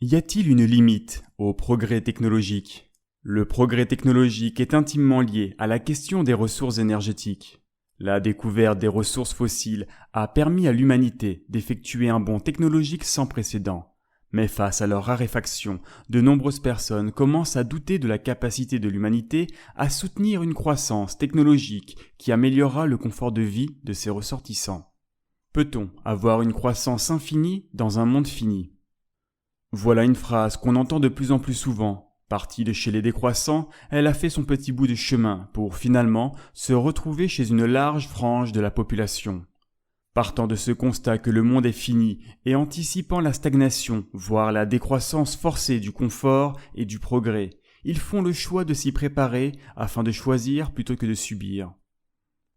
Y a-t-il une limite au progrès technologique ? Le progrès technologique est intimement lié à la question des ressources énergétiques. La découverte des ressources fossiles a permis à l'humanité d'effectuer un bond technologique sans précédent. Mais face à leur raréfaction, de nombreuses personnes commencent à douter de la capacité de l'humanité à soutenir une croissance technologique qui améliorera le confort de vie de ses ressortissants. Peut-on avoir une croissance infinie dans un monde fini ? Voilà une phrase qu'on entend de plus en plus souvent. Partie de chez les décroissants, elle a fait son petit bout de chemin pour finalement se retrouver chez une large frange de la population. Partant de ce constat que le monde est fini et anticipant la stagnation, voire la décroissance forcée du confort et du progrès, ils font le choix de s'y préparer afin de choisir plutôt que de subir.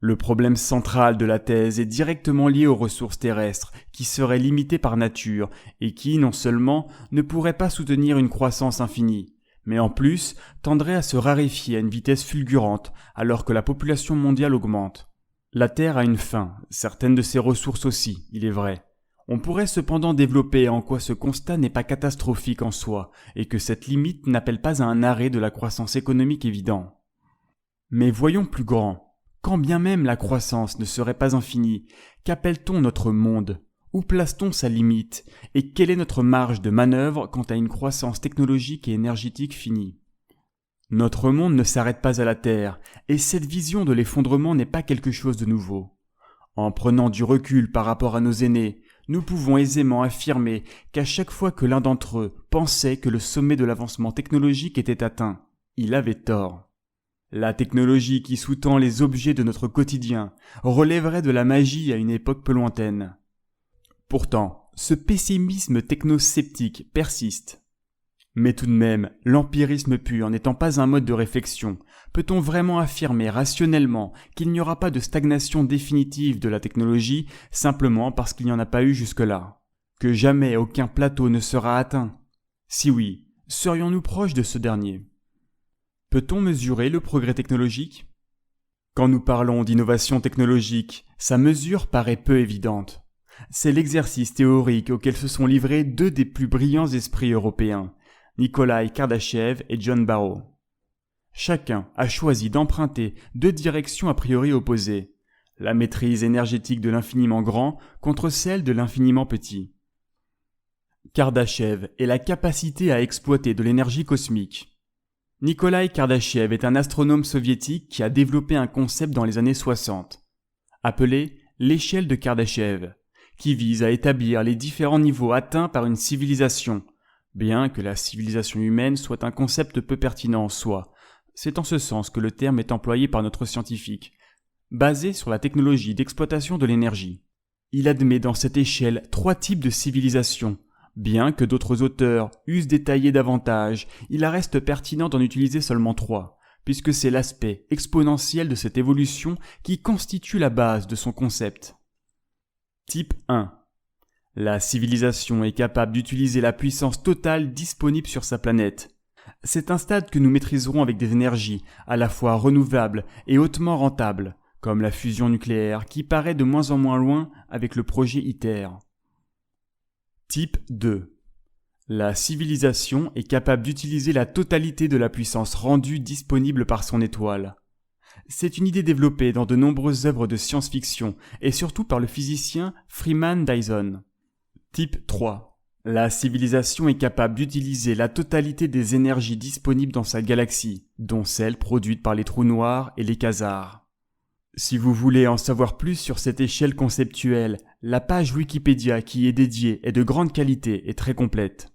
Le problème central de la thèse est directement lié aux ressources terrestres qui seraient limitées par nature et qui, non seulement, ne pourraient pas soutenir une croissance infinie, mais en plus tendraient à se raréfier à une vitesse fulgurante alors que la population mondiale augmente. La Terre a une fin, certaines de ses ressources aussi, il est vrai. On pourrait cependant développer en quoi ce constat n'est pas catastrophique en soi et que cette limite n'appelle pas à un arrêt de la croissance économique évident. Mais voyons plus grand. Quand bien même la croissance ne serait pas infinie, qu'appelle-t-on notre monde ? Où place-t-on sa limite ? Et quelle est notre marge de manœuvre quant à une croissance technologique et énergétique finie ? Notre monde ne s'arrête pas à la Terre, et cette vision de l'effondrement n'est pas quelque chose de nouveau. En prenant du recul par rapport à nos aînés, nous pouvons aisément affirmer qu'à chaque fois que l'un d'entre eux pensait que le sommet de l'avancement technologique était atteint, il avait tort. La technologie qui sous-tend les objets de notre quotidien relèverait de la magie à une époque peu lointaine. Pourtant, ce pessimisme technosceptique persiste. Mais tout de même, l'empirisme pur n'étant pas un mode de réflexion, peut-on vraiment affirmer rationnellement qu'il n'y aura pas de stagnation définitive de la technologie simplement parce qu'il n'y en a pas eu jusque-là ? Que jamais aucun plateau ne sera atteint ? Si oui, serions-nous proches de ce dernier ? Peut-on mesurer le progrès technologique ? Quand nous parlons d'innovation technologique, sa mesure paraît peu évidente. C'est l'exercice théorique auquel se sont livrés deux des plus brillants esprits européens, Nikolai Kardashev et John Barrow. Chacun a choisi d'emprunter deux directions a priori opposées, la maîtrise énergétique de l'infiniment grand contre celle de l'infiniment petit. Kardashev est la capacité à exploiter de l'énergie cosmique. Nikolai Kardashev est un astronome soviétique qui a développé un concept dans les années 60, appelé l'échelle de Kardashev, qui vise à établir les différents niveaux atteints par une civilisation, bien que la civilisation humaine soit un concept peu pertinent en soi. C'est en ce sens que le terme est employé par notre scientifique, basé sur la technologie d'exploitation de l'énergie. Il admet dans cette échelle 3 types de civilisations. Bien que d'autres auteurs eussent détaillé davantage, il reste pertinent d'en utiliser seulement 3, puisque c'est l'aspect exponentiel de cette évolution qui constitue la base de son concept. Type 1. La civilisation est capable d'utiliser la puissance totale disponible sur sa planète. C'est un stade que nous maîtriserons avec des énergies à la fois renouvelables et hautement rentables, comme la fusion nucléaire qui paraît de moins en moins loin avec le projet ITER. Type 2. La civilisation est capable d'utiliser la totalité de la puissance rendue disponible par son étoile. C'est une idée développée dans de nombreuses œuvres de science-fiction et surtout par le physicien Freeman Dyson. Type 3. La civilisation est capable d'utiliser la totalité des énergies disponibles dans sa galaxie, dont celles produites par les trous noirs et les quasars. Si vous voulez en savoir plus sur cette échelle conceptuelle, la page Wikipédia qui y est dédiée est de grande qualité et très complète.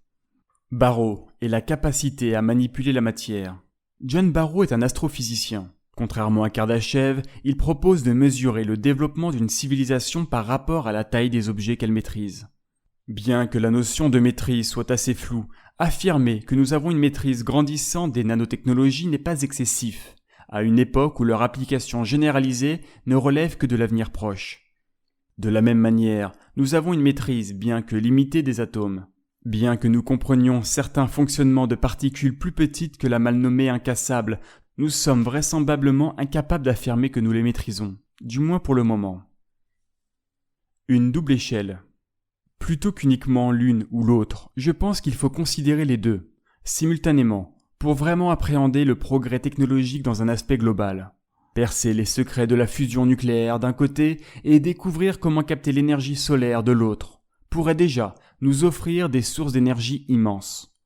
Barrow est la capacité à manipuler la matière. John Barrow est un astrophysicien. Contrairement à Kardashev, il propose de mesurer le développement d'une civilisation par rapport à la taille des objets qu'elle maîtrise. Bien que la notion de maîtrise soit assez floue, affirmer que nous avons une maîtrise grandissante des nanotechnologies n'est pas excessif, à une époque où leur application généralisée ne relève que de l'avenir proche. De la même manière, nous avons une maîtrise bien que limitée des atomes. Bien que nous comprenions certains fonctionnements de particules plus petites que la mal nommée incassable, nous sommes vraisemblablement incapables d'affirmer que nous les maîtrisons, du moins pour le moment. Une double échelle. Plutôt qu'uniquement l'une ou l'autre, je pense qu'il faut considérer les deux, simultanément, pour vraiment appréhender le progrès technologique dans un aspect global. Percer les secrets de la fusion nucléaire d'un côté et découvrir comment capter l'énergie solaire de l'autre pourrait déjà nous offrir des sources d'énergie immenses.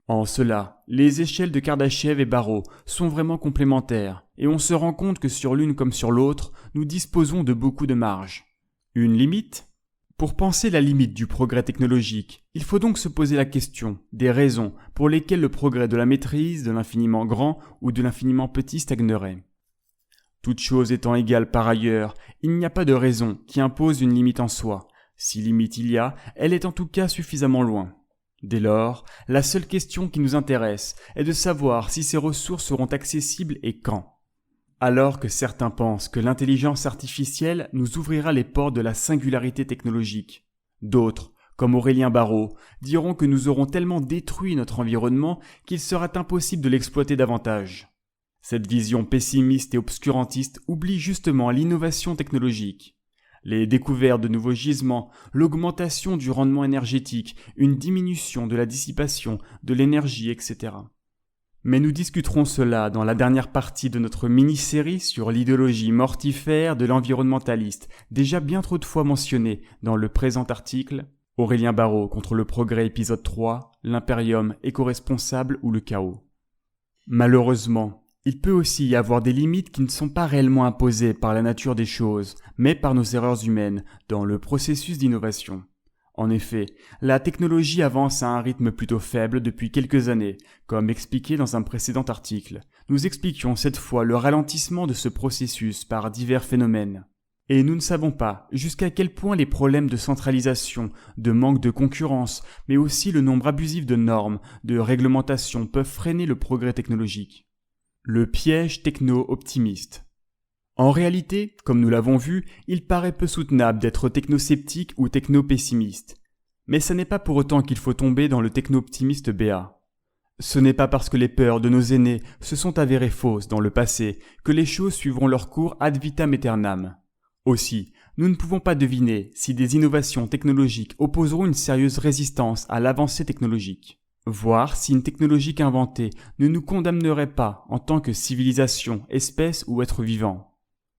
En cela, les échelles de Kardashev et Barrow sont vraiment complémentaires et on se rend compte que sur l'une comme sur l'autre, nous disposons de beaucoup de marge. Une limite ? Pour penser la limite du progrès technologique, il faut donc se poser la question des raisons pour lesquelles le progrès de la maîtrise de l'infiniment grand ou de l'infiniment petit stagnerait. Toute chose étant égale par ailleurs, il n'y a pas de raison qui impose une limite en soi. Si limite il y a, elle est en tout cas suffisamment loin. Dès lors, la seule question qui nous intéresse est de savoir si ces ressources seront accessibles et quand. Alors que certains pensent que l'intelligence artificielle nous ouvrira les portes de la singularité technologique, d'autres, comme Aurélien Barraud, diront que nous aurons tellement détruit notre environnement qu'il sera impossible de l'exploiter davantage. Cette vision pessimiste et obscurantiste oublie justement l'innovation technologique. Les découvertes de nouveaux gisements, l'augmentation du rendement énergétique, une diminution de la dissipation, de l'énergie, etc. Mais nous discuterons cela dans la dernière partie de notre mini-série sur l'idéologie mortifère de l'environnementaliste, déjà bien trop de fois mentionnée dans le présent article, Aurélien Barraud contre le progrès épisode 3, l'impérium éco-responsable ou le chaos. Malheureusement, il peut aussi y avoir des limites qui ne sont pas réellement imposées par la nature des choses, mais par nos erreurs humaines dans le processus d'innovation. En effet, la technologie avance à un rythme plutôt faible depuis quelques années, comme expliqué dans un précédent article. Nous expliquions cette fois le ralentissement de ce processus par divers phénomènes. Et nous ne savons pas jusqu'à quel point les problèmes de centralisation, de manque de concurrence, mais aussi le nombre abusif de normes, de réglementations peuvent freiner le progrès technologique. Le piège techno-optimiste. En réalité, comme nous l'avons vu, il paraît peu soutenable d'être technosceptique ou techno-pessimiste. Mais ce n'est pas pour autant qu'il faut tomber dans le techno-optimiste béat. Ce n'est pas parce que les peurs de nos aînés se sont avérées fausses dans le passé que les choses suivront leur cours ad vitam aeternam. Aussi, nous ne pouvons pas deviner si des innovations technologiques opposeront une sérieuse résistance à l'avancée technologique. Voir si une technologie inventée ne nous condamnerait pas en tant que civilisation, espèce ou être vivant.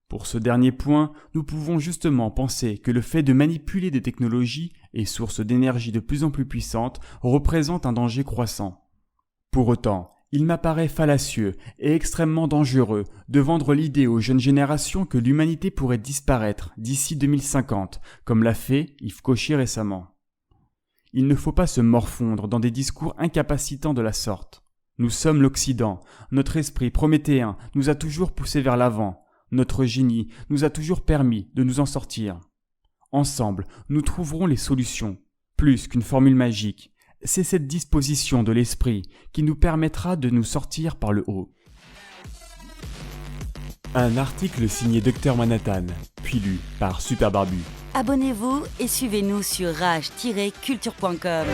Pour ce dernier point, nous pouvons justement penser que le fait de manipuler des technologies et sources d'énergie de plus en plus puissantes représente un danger croissant. Pour autant, il m'apparaît fallacieux et extrêmement dangereux de vendre l'idée aux jeunes générations que l'humanité pourrait disparaître d'ici 2050, comme l'a fait Yves Cauchy récemment. Il ne faut pas se morfondre dans des discours incapacitants de la sorte. Nous sommes l'Occident, notre esprit prométhéen nous a toujours poussés vers l'avant, notre génie nous a toujours permis de nous en sortir. Ensemble, nous trouverons les solutions, plus qu'une formule magique. C'est cette disposition de l'esprit qui nous permettra de nous sortir par le haut. Un article signé Dr Manhattan, puis lu par Super Barbu. Abonnez-vous et suivez-nous sur rage-culture.com.